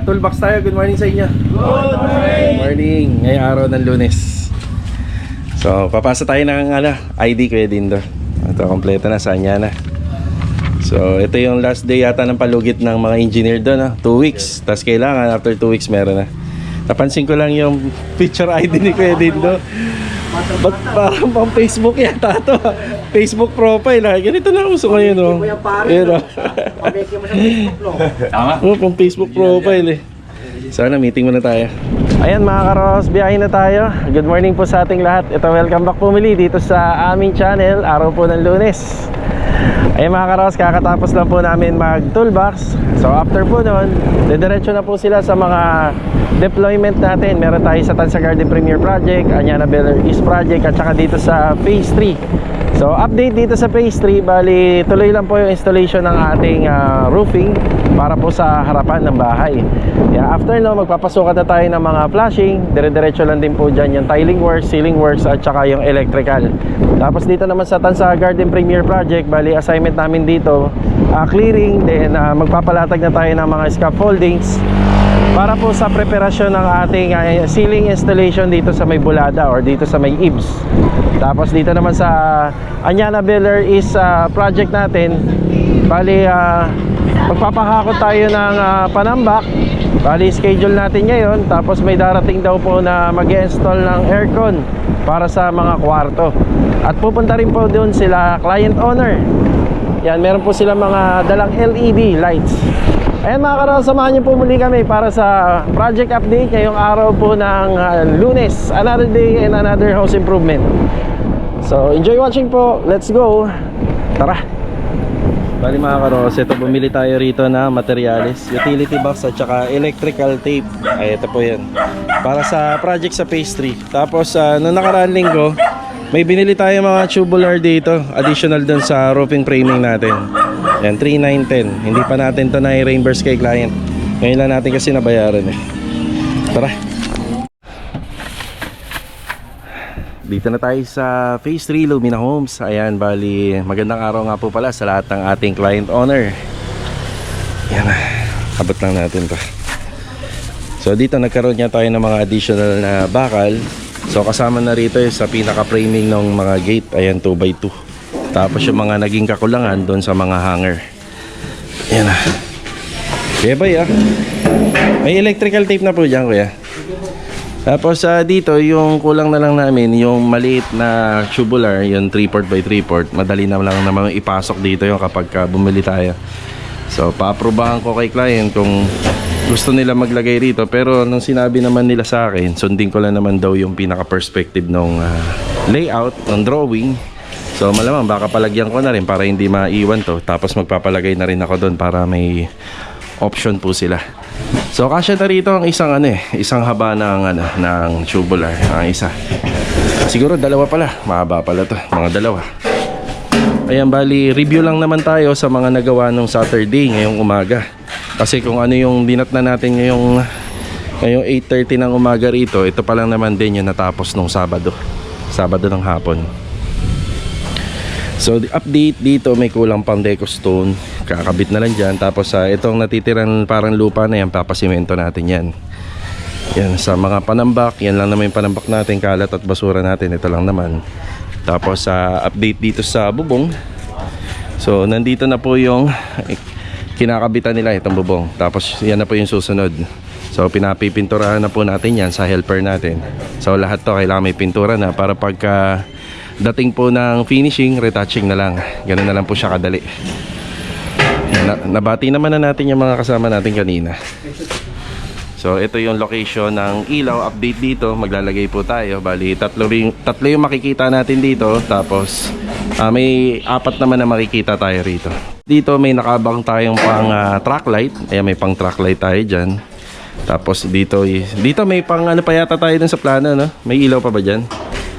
Toolbox tayo, good morning sa inyo. Good morning! Morning, ngayong araw ng Lunes. So, papasa tayo ng ID Kuya Dindo. Ito, kompleto na, sanya na. So, ito yung last day yata ng palugit ng mga engineer doon, 2 weeks. Tapos kailangan, after 2 weeks meron na. Napansin ko lang yung picture ID ni Kuya Dindo. Ba't parang pang Facebook yata ito? Facebook profile ganito na uso ngayon Tama? Pang Facebook profile Sana meeting muna tayo. Ayan mga karos, biyahe na tayo. Good morning po sa ating lahat. Ito, welcome back po muli dito sa aming channel, araw po ng Lunes. Ayan mga karos, kakatapos lang po namin mag toolbox. So after po nun, dediretso na po sila sa mga deployment natin. Meron tayo sa Tansa Garden Premier Project, Anyana Beller East Project, at saka dito sa Phase 3. So update dito sa Phase 3, bali tuloy lang po yung installation ng ating roofing para po sa harapan ng bahay. After no, magpapasukat na tayo ng mga flashing. Dire-diretso lang din po dyan yung tiling works, ceiling works, at saka yung electrical. Tapos dito naman sa Tansa Garden Premier Project, bali assignment namin dito clearing, then magpapalatag na tayo ng mga scaffoldings para po sa preparasyon ng ating ceiling installation dito sa may Bulada or dito sa may Ibs. Tapos dito naman sa Anyana Beller is project natin, bali magpapahakot tayo ng panambak. Bali schedule natin ngayon. Tapos may darating daw po na mag-install ng aircon para sa mga kwarto. At pupunta rin po doon sila client owner. Yan, meron po sila mga dalang LED lights. Ayan mga karos, samahan niyo po muli kami para sa project update ngayong araw po ng Lunes. Another day and another house improvement. So enjoy watching po. Let's go. Tara. Bali mga karos, ito bumili tayo rito na materials, utility box at saka electrical tape. Ay ito po yan para sa project sa Phase 3. Tapos noong nakaraang linggo, may binili tayo mga tubular dito, additional dun sa roofing framing natin. Yan, 3,910. Hindi pa natin to na-reimburse kay client. Ngayon lang natin kasi nabayaran Tara. Dito na tayo sa Phase 3 Lumina Homes. Ayan, bali magandang araw nga po pala sa lahat ng ating client owner. Yan na, abot lang natin to. So dito nagkaroon niya tayo ng mga additional na bakal. So kasama na rito sa pinaka-framing ng mga gate. Ayan, 2x2. Tapos yung mga naging kakulangan doon sa mga hanger. Ayan na. Kaya ba may electrical tape na po dyan kuya. Tapos dito yung kulang na lang namin yung maliit na tubular, yung 3/4 by 3/4. Madali na lang naman ipasok dito yung kapag bumili tayo. So pa-aprobahan ko kay client kung gusto nila maglagay rito. Pero nung sinabi naman nila sa akin, sundin ko lang naman daw yung pinaka-perspective ng layout, ng drawing. So malamang baka palagyan ko na rin para hindi maiwan to. Tapos magpapalagay na rin ako doon para may option po sila. So kasya na rito ang isang isang haba ng tubular, ang isa. Siguro dalawa pala, mahaba pala to, mga dalawa. Ayan, bali review lang naman tayo sa mga nagawa nung Saturday ngayong umaga. Kasi kung ano yung dinat na natin ngayong 8:30 ng umaga rito, ito pa lang naman din yung natapos nung Sabado ng hapon. So the update dito, may kulang pang deco stone, kakabit na lang dyan. Tapos itong natitiran parang lupa na yan, papasimento natin yan. Yan, sa mga panambak, yan lang naman yung panambak natin, kalat at basura natin, ito lang naman. Tapos update dito sa bubong. So nandito na po yung kinakabitan nila, itong bubong. Tapos yan na po yung susunod. So pinapipinturahan na po natin yan sa helper natin. So lahat to kailangan may pintura na para pagka dating po ng finishing, retouching na lang. Ganun na lang po siya kadali. Nabati naman na natin yung mga kasama natin kanina. So ito yung location ng ilaw. Update dito, maglalagay po tayo. Bali tatlo yung makikita natin dito. Tapos may 4 naman na makikita tayo rito. Dito may nakabang tayong pang track light. Ayan, may pang track light tayo dyan. Tapos dito may pang pa yata tayo dun sa plano, no? May ilaw pa ba dyan?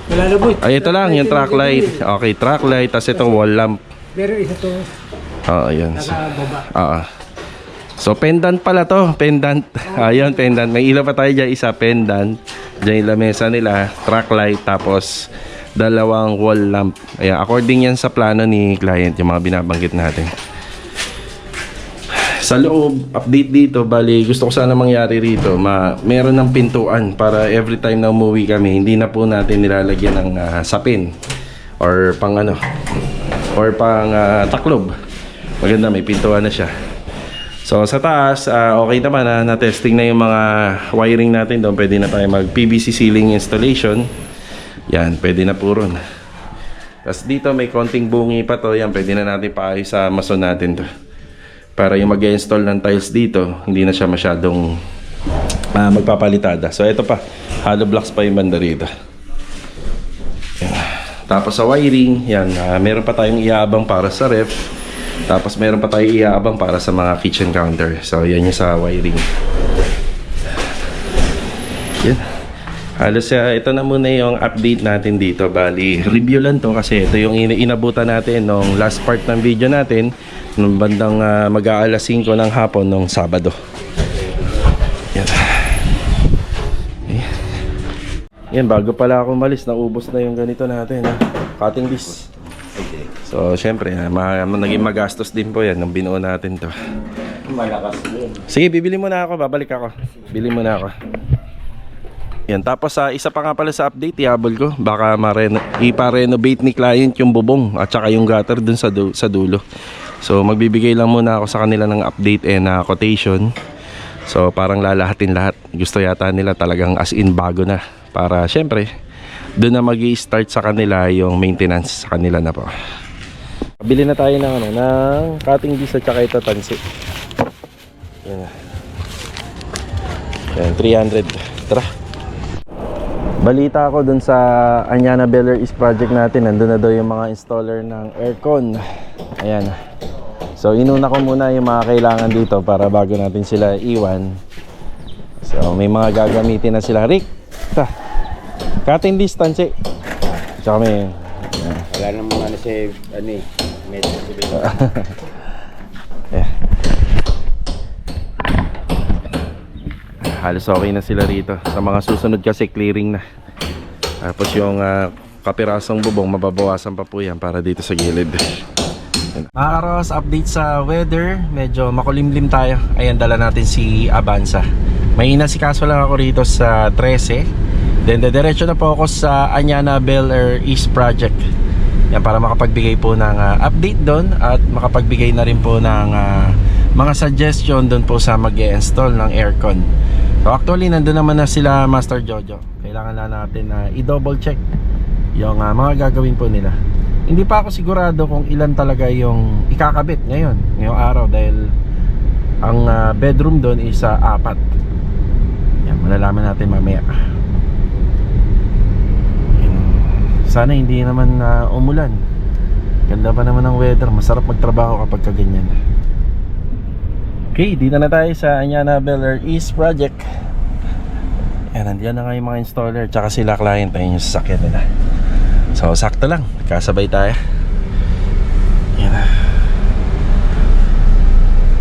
Wala na boy. Ay, ito lang yung track light. Okay, track light. Tapos itong wall lamp. Pero isa to. Oo, yun. So pendant pala to. Pendant. Ayun, pendant. May ilaw pa tayo dyan. Isa, pendant. Diyan yung lamesa nila. Track light. Tapos dalawang wall lamp. Ayan, according yan sa plano ni client, yung mga binabanggit natin. Sa loob, update dito, bali gusto ko sana mangyari rito, meron ng pintuan para every time na umuwi kami, hindi na po natin nilalagyan ng sapin or pang taklob. Maganda, may pintuan na siya. So sa taas, okay naman, na-testing na yung mga wiring natin doon. Pwede na tayo mag PVC ceiling installation. Yan, pwede na po ron. Tapos dito may konting bungi pa to. Yan, pwede na natin paayos sa mason natin to. Para yung mag-install ng tiles dito, hindi na siya masyadong magpapalitada. So ito pa, hollow blocks pa yung banda rito. Yan. Tapos sa wiring, yan, meron pa tayong iaabang para sa ref. Tapos meron pa tayong iaabang para sa mga kitchen counter. So yan yung sa wiring. Yan. Halos ito na muna yung update natin dito. Bali, review lang to kasi ito yung inabutan natin nung last part ng video natin nung bandang mag-aalas 5 ng hapon nung Sabado. Yan. Yan, bago pala ako umalis, naubos na yung ganito natin, cutting disc. So, syempre, naging magastos din po yan nung binuo natin to. Malakas din. Sige, bibili muna ako, babalik ako. Bili muna ako. Yan, tapos isa pa nga pala sa update, ihabol ko. Baka ipa-renovate ni client yung bubong at saka yung gutter dun sa dulo. So, magbibigay lang muna ako sa kanila ng update and quotation. So, parang lalahatin lahat. Gusto yata nila talagang as in bago na. Para, syempre, doon na mag-i-start sa kanila yung maintenance sa kanila na po. Bili na tayo ng, ng cutting disc at saka ito tansi. Yan. Yan, 300. Tara. Balita ako dun sa Anyana Beller East project natin. Nandun na daw yung mga installer ng aircon. Ayan. So, inuna ko muna yung mga kailangan dito para bago natin sila iwan. So, may mga gagamitin na sila. Rick, ta. Cutting distance eh. Tsaka may... Wala naman si medyo sabihin. Yeah. Halos okay na sila rito. Sa mga susunod kasi clearing na. Tapos yung kapirasong bubong, mababawasan pa po yan para dito sa gilid. Mga karos, update sa weather. Medyo makulimlim tayo. Ayan, dala natin si Avanza. May inasikaso lang ako rito sa 13. Then diretso na po ako sa Anyana Beller East project. Yan, para makapagbigay po ng update doon at makapagbigay na rin po ng mga suggestion doon po sa mag-i-install ng aircon. So actually nandun naman na sila Master Jojo. Kailangan na natin i-double check yung mga gagawin po nila. Hindi pa ako sigurado kung ilan talaga yung ikakabit ngayong araw dahil ang bedroom doon is 4. Yan, malalaman natin mamaya. Sana hindi naman umulan. Ganda pa naman ng weather. Masarap magtrabaho kapag kaganyan. Okay, dito na tayo sa Anyana Beller East project. Yan, nandiyan na nga yung mga installer tsaka sila client. Ayun yung sasakyan nila. So, sakto lang. Kasabay tayo. Yan.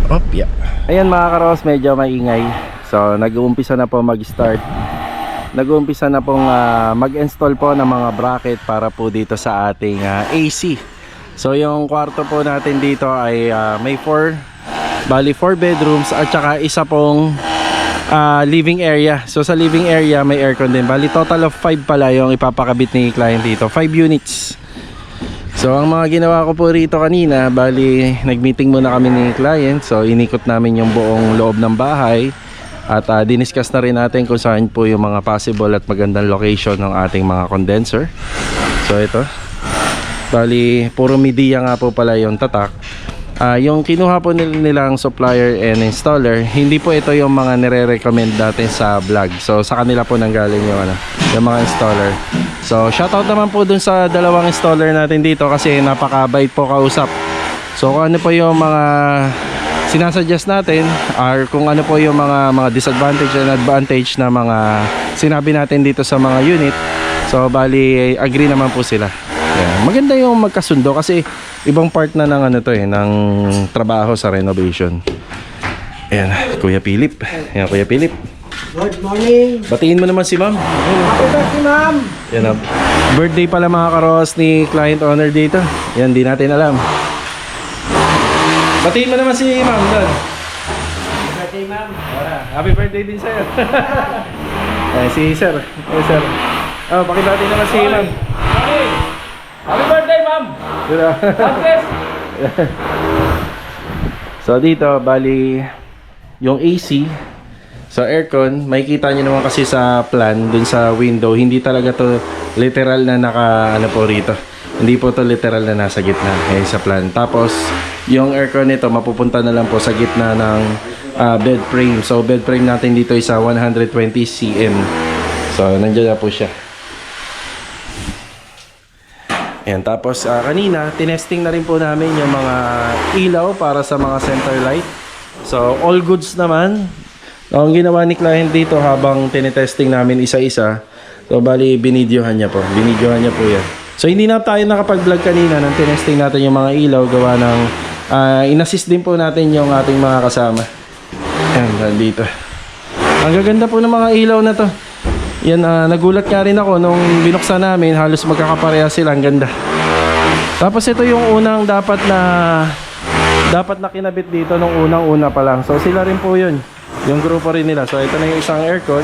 Op, yeah. Ayan mga karos, medyo maingay. So, nag-uumpisa na po mag-start. Nag-uumpisa na pong mag-install po ng mga bracket para po dito sa ating AC. So yung kwarto po natin dito ay may 4 bedrooms at saka isa pong living area. So sa living area may aircon din. Bali total of 5 pala yung ipapakabit ni client dito, 5 units. So ang mga ginawa ko po rito kanina, bali nag-meeting muna kami ni client. So inikot namin yung buong loob ng bahay. At diniscuss na rin natin kung saan po yung mga possible at magandang location ng ating mga condenser. So ito, bali puro media nga po pala yung tatak. Yung kinuha po nilang supplier and installer, hindi po ito yung mga nire-recommend natin sa vlog. So sa kanila po nanggaling yung mga installer. So shoutout naman po dun sa dalawang installer natin dito kasi napakabait po kausap. So kung ano po yung mga sinasuggest natin or kung ano po yung mga disadvantage and advantage na mga sinabi natin dito sa mga unit. So bali agree naman po sila. Yeah. Maganda yung magkasundo kasi ibang part na ng ng trabaho sa renovation. Ayan, Kuya Philip. Ayan, Kuya Philip. Good morning. Batiin mo naman si Ma'am. Happy birthday, ma'am. Yan, birthday pala mga karos ni client owner dito. Yan, di natin alam. Batiin mo naman si Ma'am doon. birthday, ma'am. Happy birthday din sa'yo. Si sir. Sir. Oh, pakibati naman si ma'am. Happy birthday, ma'am. So dito, bali, yung AC, so aircon, makikita nyo naman kasi sa plan, dun sa window, hindi talaga to literal na naka, ano po rito. Hindi po to literal na nasa gitna, sa plan. Tapos, yung aircon nito, mapupunta na lang po sa gitna ng bed frame. So, bed frame natin dito is 120 cm. So, nandiyan na po siya. Ayan, tapos kanina, tinesting na rin po namin yung mga ilaw para sa mga center light. So, all goods naman. Ang ginawa ni client dito habang tinetesting namin isa-isa, so bali binidyohan niya po. Binidyohan niya po yan. So, hindi na tayo nakapag-vlog kanina nang tinesting natin yung mga ilaw gawa ng inassist din po natin yung ating mga kasama. Ayan, dito. Ang gaganda po ng mga ilaw na to. Yan, nagulat nga rin ako nung binuksan namin, halos magkakapareha sila, ang ganda. Tapos ito yung unang dapat na kinabit dito nung unang-una pa lang. So sila rin po yun, yung grupo rin nila. So ito na yung isang aircon.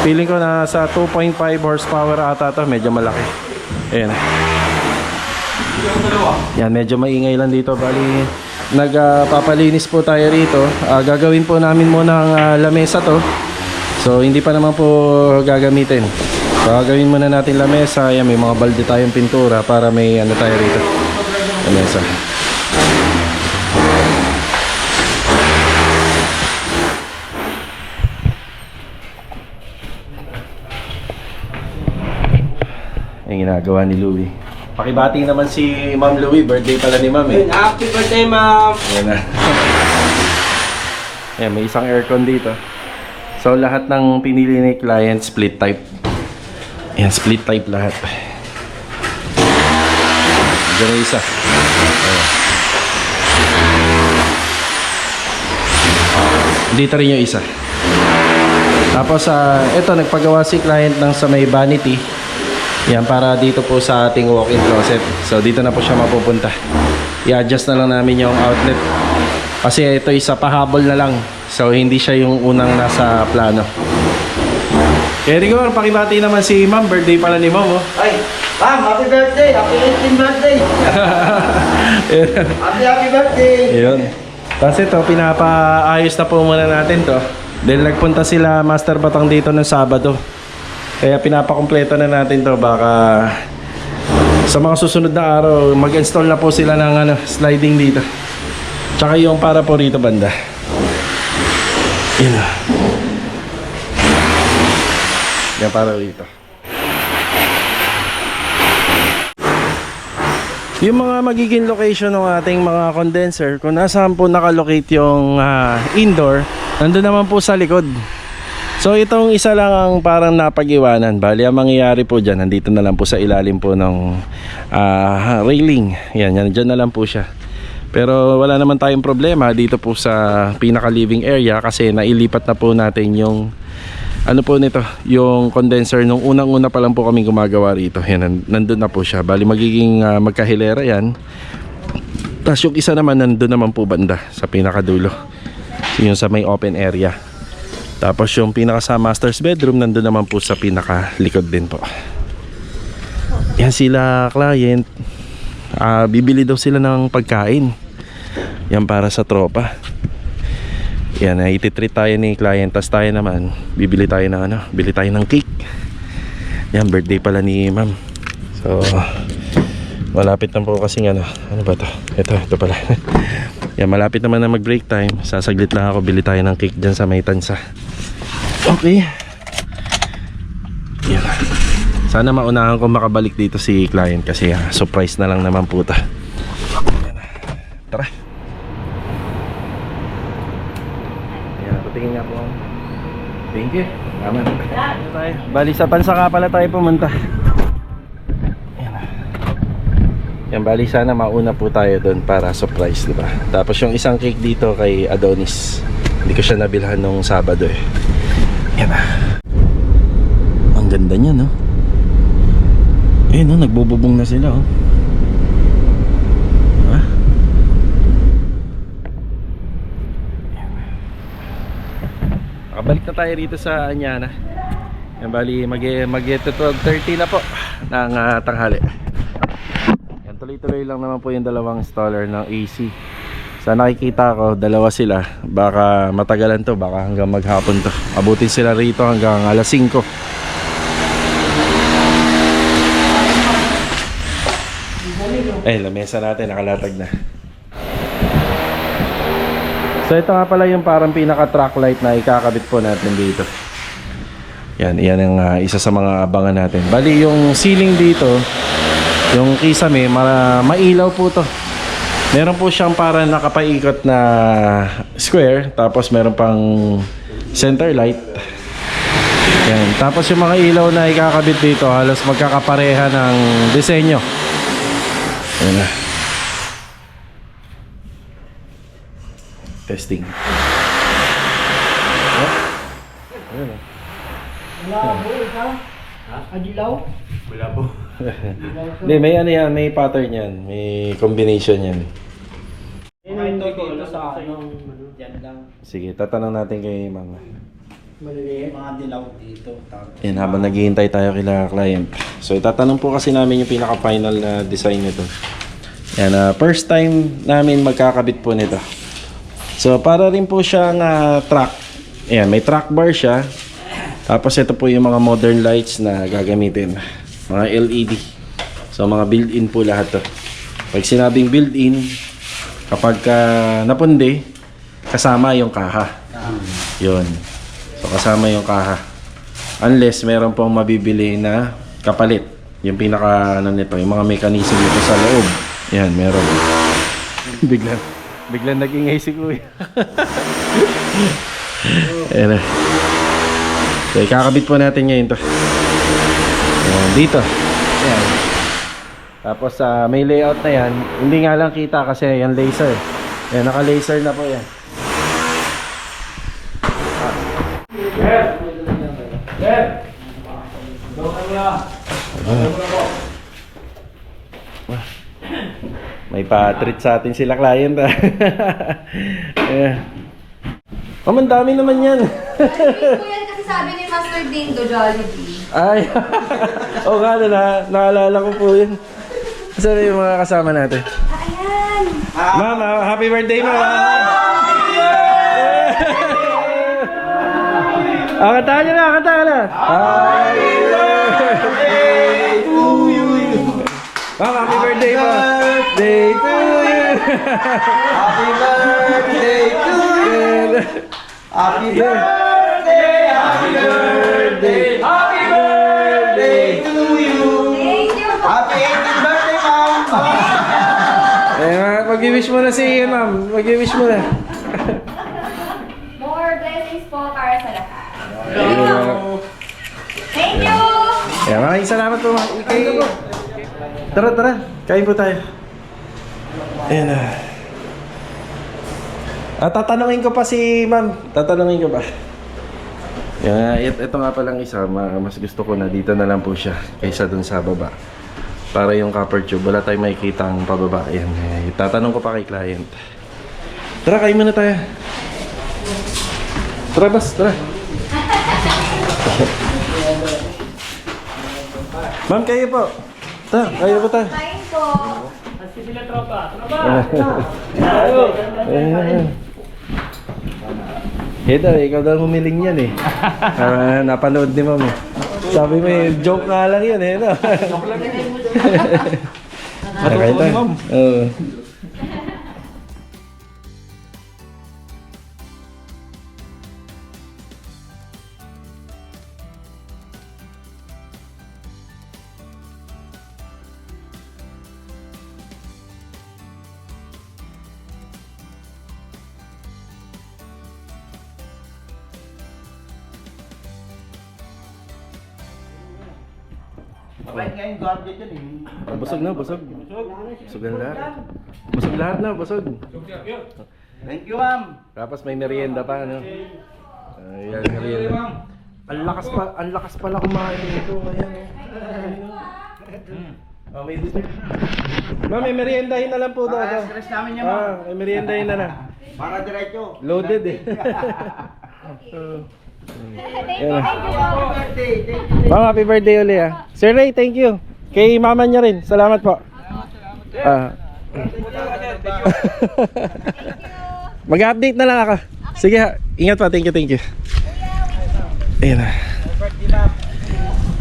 Feeling ko na sa 2.5 horsepower ata to, medyo malaki. Ayan. Yan, medyo maingay lang dito. Bali, nagpapalinis po tayo rito. Gagawin po namin muna ang lamesa to. So hindi pa naman po gagamitin. So gagawin muna natin lamesa. Ayan, may mga balde tayong pintura para may ano tayo rito. Lamesa. Yung ginagawa ni Louie. Pakibati naman si Ma'am Louie. Birthday pala ni Ma'am eh. Happy birthday, ma'am. Ayan na. Ayan, may isang aircon dito. So lahat ng pinili ni client split type. Ayan, split type lahat. Diyan yung isa. Ayan. Dito rin yung isa. Tapos ito, nagpagawa si client ng sa may vanity. Yan, para dito po sa ating walk-in closet. So dito na po siya mapupunta. I-adjust na lang namin yung outlet. Kasi ito isa pahabol na lang. So hindi siya yung unang nasa plano. Kaya Rigor, pakibati naman si Ma'am. Birthday pala ni Ma'am, oh. Ay, ma'am, happy birthday. Happy 18th birthday. Happy birthday. Ayun. Tapos ito, pinapaayos na po muna natin to. Dahil nagpunta sila Master Batang dito ng Sabado. Kaya pinapakompleto na natin to. Baka sa mga susunod na araw, mag-install na po sila ng sliding dito. Tsaka yung para po rito banda. Yan. Yan para rito. Yung mga magiging location ng ating mga condenser, kung nasaan po nakalocate yung indoor, nandun naman po sa likod. So itong isa lang ang parang napag-iwanan. Bali ang mangyayari po dyan, nandito na lang po sa ilalim po ng railing. Yan, dyan na lang po siya. Pero wala naman tayong problema dito po sa pinaka-living area kasi nailipat na po natin yung ano po nito, yung condenser nung unang-una pa lang po kami gumagawa rito. Yan, nandun na po siya. Bali magiging magkahilera yan. Tapos yung isa naman nandun naman po banda sa pinakadulo. Yung sa may open area. Tapos yung pinaka sa master's bedroom nandun naman po sa pinaka-likod din po. Yan sila client. Bibili daw sila ng pagkain. Yan para sa tropa. Yan, ititreat tayo ni client. Tas tayo naman, bibili tayo ng bili tayo ng cake. Yan, birthday pala ni ma'am. So, malapit na po kasing ano ba to? Ito pala. Yan, malapit naman na mag break time. Sasaglit lang ako, bili tayo ng cake dyan sa may tansa. Okay. Yan. Sana maunahan ko makabalik dito si client kasi surprise na lang naman po ta. Tara. Ayan, patingin nga po. Thank you. Naman. Bali sa tansa ka pala tayo pumunta. Ayan. Yan, bali sana mauna po tayo doon para surprise, diba? Tapos yung isang cake dito kay Adonis. Hindi ko siya nabilhan nung Sabado eh. Yan. Ang ganda niya, no? Eh no, nagbububong na sila, oh. Ha? nakabalik na tayo rito sa Anyana. Yan, bali mag 12:30 na po ng tanghali. Yan, tuloy-tuloy lang naman po yung dalawang installer ng AC. Sa nakikita ko, dalawa sila. Baka matagalan to, baka hanggang maghapon to. Abutin sila rito hanggang alas 5. Lamesa natin, nakalatag na. So ito nga pala yung parang pinaka track light na ikakabit po natin dito. Yan ang isa sa mga abangan natin. Bali yung ceiling dito, yung kisame, mailaw po to. Meron po siyang parang nakapaikot na square, tapos meron pang center light. Yan. Tapos yung mga ilaw na ikakabit dito, halos magkakapareha ng disenyo. Ayan na. Testing. Ayan na. Malabo ikaw? Adilaw? Malabo. Hindi, may ano yan, may pattern yan. May combination yan. Ito dito sa anong dyan lang. Sige, tatanong natin kay mama. Maliliit. Mga dilaw dito. Yan, habang naghihintay tayo kila client. So, itatanong po kasi namin yung pinaka-final na design nito. Yan, first time namin magkakabit po nito. So, para rin po siyang track. Ayan, may track bar siya. Tapos, ito po yung mga modern lights na gagamitin. Mga LED. So, mga built-in po lahat to. Pag sinabing built-in, kapag napundi, kasama yung kaha. Yun. So, kasama yung kaha. Unless meron pong mabibili na kapalit. Yung pinaka ano nito, yung mga mechanism nito sa loob. Yan, meron. Biglang nag-ingay si Kuya. Ayan na. So, ikakabit po natin ngayon to. Ayan, dito. Ayan. Tapos may layout na yan. Hindi nga lang kita kasi yan laser. Ayan, naka-laser na po yan. May pa-treat sa atin sila client. Ayan. Oh, ang dami naman yan. Po yan kasi sabi ni Master Dindo Jollibee. Ay. O nga naalala ko po yun. Saan yung mga kasama natin? Ayan! Ma'am, happy birthday, ma'am! Kantahan nyo na, kantahan na! Happy birthday to you! Ma'am, happy birthday po! Day to you! Happy birthday to you! Happy birthday! Happy birthday! Happy birthday to you! Thank you po! Happy 18th birthday, ma'am! Mag-wish mo na si Ian, ma'am. Mag-wish mo na. More blessings po para sa lahat. Thank you! Maraming salamat po, ma'am. Tara. Kain po tayo. Ayan na. Tatanungin ko pa si ma'am. Tatanungin ko pa. Ito nga palang isa. Mas gusto ko na dito na lang po siya kaysa dun sa baba. Para yung copper tube, wala tayong makikita ang pababa. Ayan. Tatanong ko pa kay client. Tara, kain muna tayo. Tara, bas. Tara. Ma'am, kayo po. Tara, kayo po tayo. Kain po! Hedo, ikaw daw humiling yan eh. Napanood ni ma'am eh. Sabi mo joke nga lang yun eh, no? Joke lang yun. Natutuwa ni ma'am. Oo. Bakit nga yung gadget yun eh? Busog na, busog. Busog na lahat. Busog lahat na, busog. Thank you, ma'am. Tapos may merienda pa, ano? Ayan, merienda. Ang lakas pala kumain nito. Ayan, oh. May dessert. Ma'am, may meriendahin na lang po daw. Stress namin niya, ma'am. May meriendahin na lang. Para diretso. Loaded eh. Ayan. Ma'am, happy birthday uli ah. Sir Ray, thank you. Kay mama niya rin, salamat po. Mag-update na lang ako. Sige, ingat pa, thank you, thank you. Ayan na.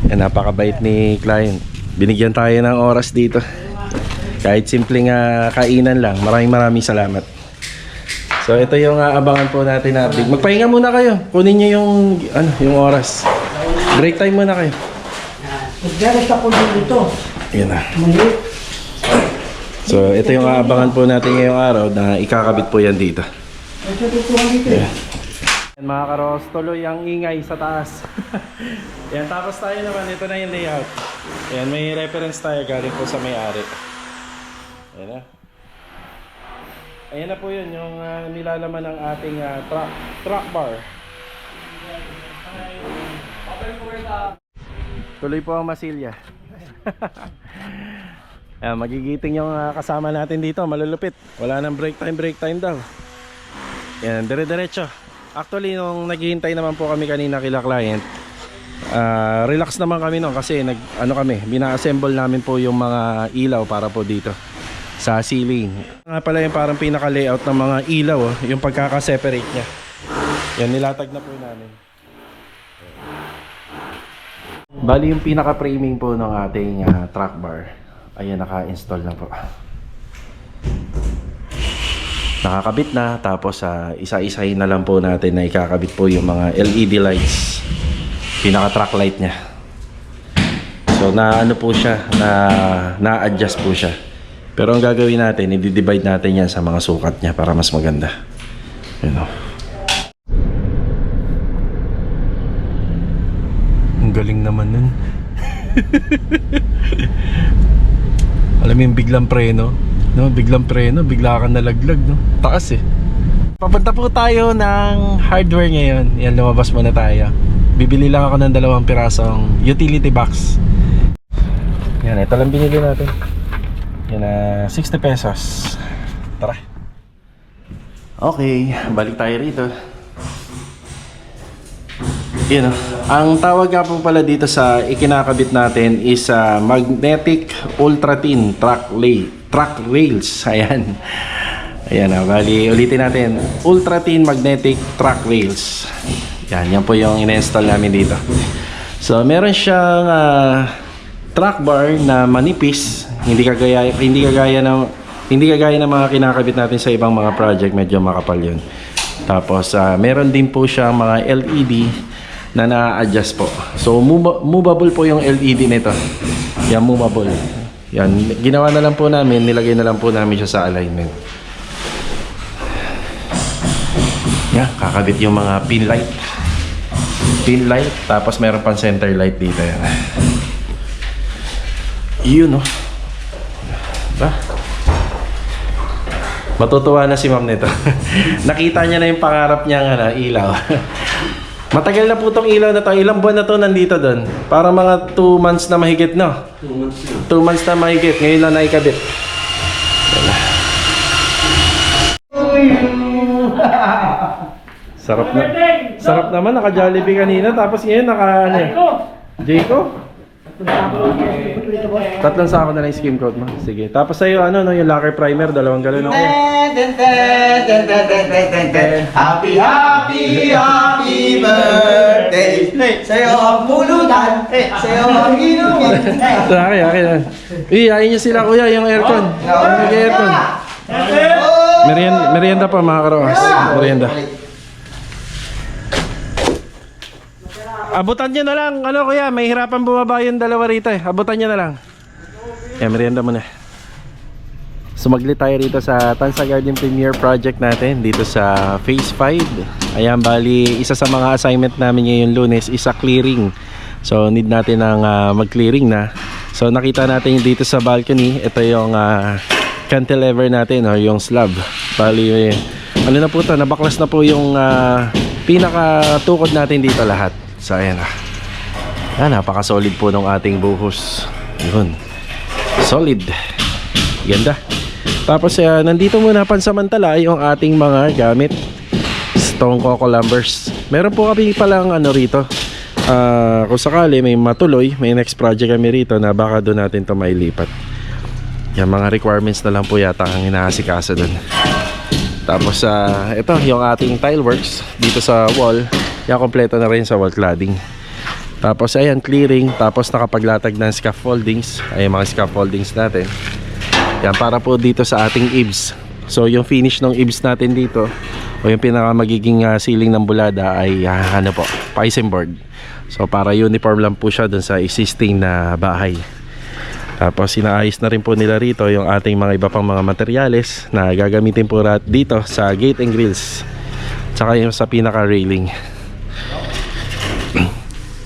Ayan, napakabait ni client. Binigyan tayo ng oras dito. Kahit simpleng kainan lang. Maraming salamat. So ito yung abangan po natin na update. Magpahinga muna kayo. Kunin niyo yung oras. Break time muna kayo. Magdalas ako dito. Ayan na. So ito yung abangan po natin ngayong araw na ikakabit po yan dito. Ayan. Mga karos, tuloy ang ingay sa taas. Ayan, tapos tayo naman. Ito na yung layout. Ayan, may reference tayo galing po sa may-ari. Ayan na. Ayan na po yun, yung nilalaman ng ating track bar. Tuloy po ang masilya. Ayan, magigiting yung kasama natin dito, malulupit. Wala nang break time daw. Ayan, dire-diretso. Actually, nung naghihintay naman po kami kanina kila client, relax naman kami noon kasi bina-assemble namin po yung mga ilaw para po dito sa ceiling. Nga pala yung parang pinaka-layout ng mga ilaw, yung pagkaka-separate niya. Yan, nilatag na po namin. Bali yung pinaka-framing po ng ating track bar. Ayan, naka-install na po. Nakakabit na, tapos isa-isahin na lang po natin na ikakabit po yung mga LED lights. Pinaka-track light niya. So na-ano po siya, na-adjust po siya. Pero ang gagawin natin, i-divide natin yan sa mga sukat niya para mas maganda. Yun o. Ang galing naman nun. Alam mo yung biglang preno? No, biglang preno, bigla kang nalaglag, no? Taas eh. Papunta po tayo ng hardware ngayon. Yan, lumabas muna tayo. Bibili lang ako ng 2 pirasong utility box. Yan, ito lang binili natin. Yan na 60 pesos. Tara. Okay, balik tayo rito. Yan o. Ang tawag nga po pala dito sa ikinakabit natin is magnetic ultra thin track rails. Ayan. Ayan na, bali ulitin natin. Ultra thin magnetic track rails. Yan po yung in-install namin dito. So meron siyang track bar na manipis, hindi kagaya ng mga kinakabit natin sa ibang mga project, medyo makapal yun. Tapos meron din po siyang mga LED na na-adjust po. So movable po yung LED nito. Yan, movable. Yan, ginawa na lang po namin, nilagay na lang po namin siya sa alignment. Yan, kakabit yung mga pin light, tapos meron pang center light dito. Yan. Yun o. Diba? Matutuwa na si ma'am nito. Nakita niya na yung pangarap niya ilaw. Matagal na po itong ilaw na to. Ilang buwan na to nandito doon? Para mga 2 months na mahigit, no? 2 months na mahigit. Ngayon lang naikabit. Sarap naman. Naka-Jollibee kanina. Tapos ngayon Jayco? 3 sako na lang yung skim coat mo. Sige. Tapos sa'yo, yung lacquer primer, 2 galon ako. Happy birthday sa'yo ang pulutan, sa'yo ang inumin. Akin. Iyayin niyo sila kuya, yung aircon. Mag-aircon. Merienda pa mga karoas. Merienda. Abutan nyo na lang, kuya, may hirapan bumaba yung 2 rito eh. Abutan nyo na lang. Merienda muna. Sumaglit tayo rito sa Tansa Garden Premier project natin dito sa Phase 5. Ayan, bali, isa sa mga assignment namin ngayong Lunes is clearing. So, need natin ng mag-clearing na. So, nakita natin dito sa balcony, ito yung cantilever natin, yung slab. Bali, na po ito, nabaklas na po yung pinaka-tukod natin dito lahat. So ayan napaka-solid po ng ating buhos. Yun, solid, ganda. Tapos nandito muna pansamantala yung ating mga gamit, stone coco lumbers. Meron po kami palang ano rito. Kung sakali may matuloy, may next project kami rito na baka doon natin to mailipat. Yan, mga requirements na lang po yata ang inaasikaso doon. Tapos ito yung ating tile works dito sa wall. Yan, kompleto na rin sa wall cladding. Tapos ayan, clearing. Tapos nakapaglatag ng scaffoldings. Ayan, mga scaffoldings natin. Yan, para po dito sa ating eaves. So yung finish ng eaves natin dito, o yung pinaka magiging ceiling ng bulada ay ano po, Pisum board. So para uniform lang po siya dun sa existing na bahay. Tapos inaayos na rin po nila rito yung ating mga iba pang mga materyales na gagamitin po dito sa gate and grills, tsaka yung sa pinaka railing.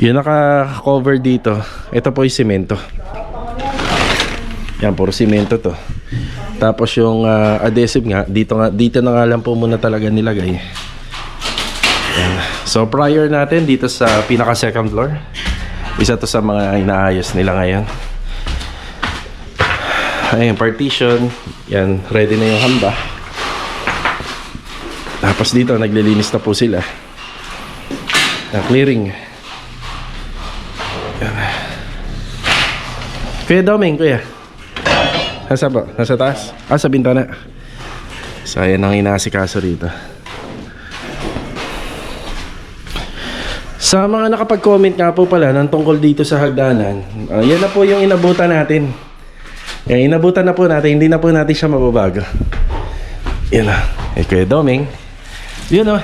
Yung naka cover dito, ito po yung semento. Yan, puro semento to. Tapos yung adhesive nga dito na nga lang po muna talaga nilagay. Yan. So prior natin dito sa pinaka second floor, isa to sa mga inaayos nila ngayon. Ayun, partition. Yan, ready na yung hamba. Tapos dito naglilinis na po sila. Clearing. Yan. Kuya Doming, kuya. Nasa po? Nasa taas? Sa bintana. So ayan ang inaasikaso rito. Sa mga nakapag-comment nga po pala ng tungkol dito sa hagdanan, yan na po yung inabutan natin. Yan, inabutan na po natin. Hindi na po natin siya mababago. Yan na. Kuya Doming. Yun o.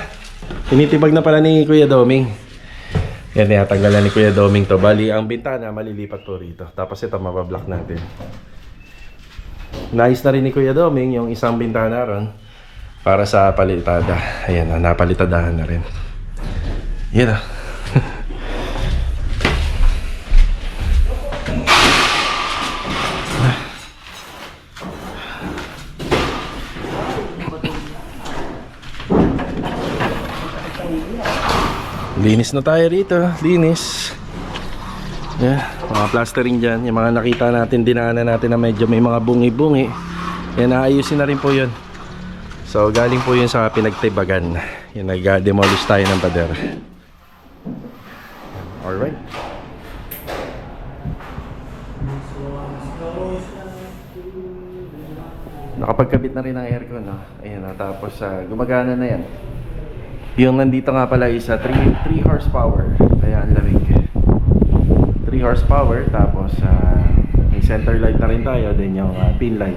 Tinitibag na pala ni Kuya Doming. Yan, tanggalan ni Kuya Doming to. Bali, ang bintana malilipat po rito. Tapos ito mabablock natin. Nais na rin ni Kuya Doming yung isang bintana ron para sa palitada. Ayan na, napalitadahan na rin. Yan na. Linis na tayo rito. Linis. Yeah, mga plastering dyan. Yung mga nakita natin, dinaanan natin na medyo may mga bungi-bungi. Yan, naayusin na rin po yun. So galing po yun sa pinagtibagan. Yan, nag-demolish tayo ng pader. Alright. Nakapagkabit na rin ang aircon, no? Ayan, tapos gumagana na yan. Yung nandito nga pala is 3 horsepower. Kaya ang lamig. 3 horsepower. Tapos may center light na rin tayo. Then yung pin light.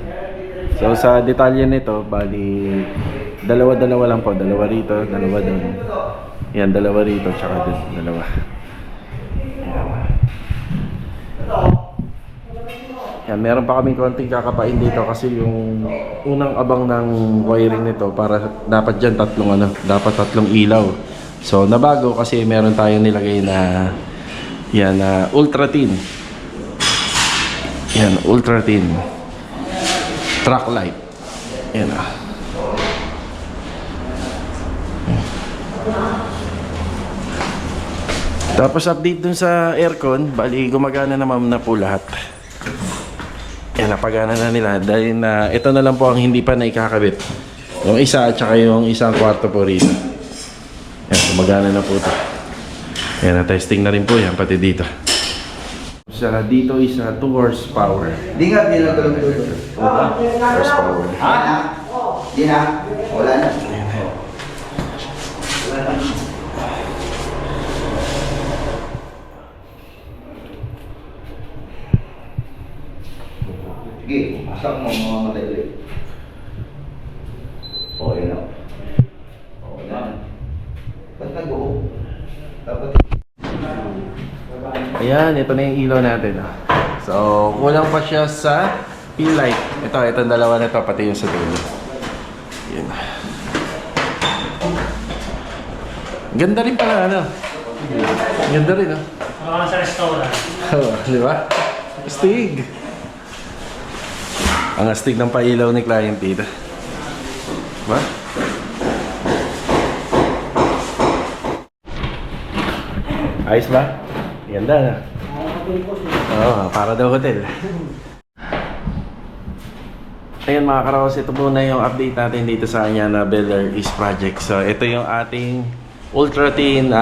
So sa detalye nito, bali dalawa lang po. Dalawa rito, dalawa doon. Yan, dalawa rito, tsaka doon, dalawa. Yan, meron pa kaming konting kakapain dito kasi yung unang abang ng wiring nito para dapat dyan tatlong ilaw. So nabago kasi meron tayong nilagay na yan, ultra thin. Yan, ultra thin track light. Yan Tapos update dun sa aircon, bali gumagana naman na po lahat. Yan, napagana na nila dahil ito na lang po ang hindi pa naikakabit. Yung isa at saka yung isang kwarto po rito. Yan, gumagana na po ito. Yan, na-testing na rin po yan pati dito. Sa dito is 2 horsepower. Di nga, di lang tulog tulog. Horsepower. Di na. Wala na. Sige, asak mo mga matay ulit. Okay na. Okay na. Ba't nag-o? Dapat. Ayan, ito na yung ilaw natin. So, kulang pa siya sa pin light. Itong dalawa na ito, pati yung sa dulo. Yan. Ganda rin pala, ano? Ganda rin, no? Mga sa restaurant. Di ba? Astig. Ang astig ng pailaw ni client dito. Diba? Ayos ba? Ganda na. Oo, para daw hotel. Ayun mga karaos, ito muna yung update natin dito sa Anyana Bel Air East Project. So ito yung ating ultra thin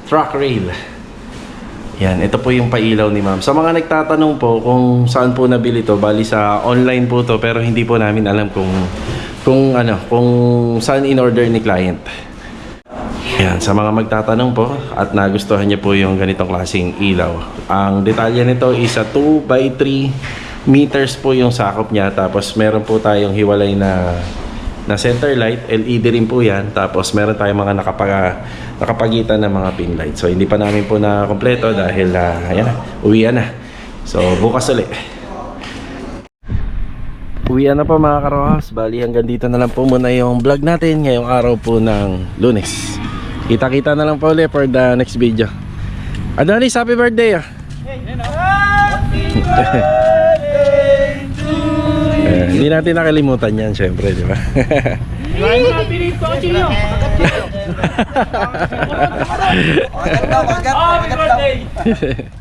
truck rail. Yan, ito po yung pailaw ni ma'am. Sa mga nagtatanong po kung saan po nabili to, bali sa online po to, pero hindi po namin alam kung saan in order ni client. Yan, sa mga magtatanong po at nagustuhan niyo po yung ganitong klaseng ilaw. Ang detalye nito is 2x3 meters po yung sakop niya. Tapos meron po tayong hiwalay na center light, LED rin po yan. Tapos meron tayong mga nakapagitan ng mga pin light. So hindi pa namin po na kompleto dahil ayan na, uwian na. So bukas ulit. Uwian na po mga karohas. Bali hanggang dito na lang po muna yung vlog natin ngayong araw po ng Lunes. Kita-kita na lang po ulit for the next video. Adonis, happy birthday! Hindi natin nakalimutan yan, syempre, di ba? Happy birthday!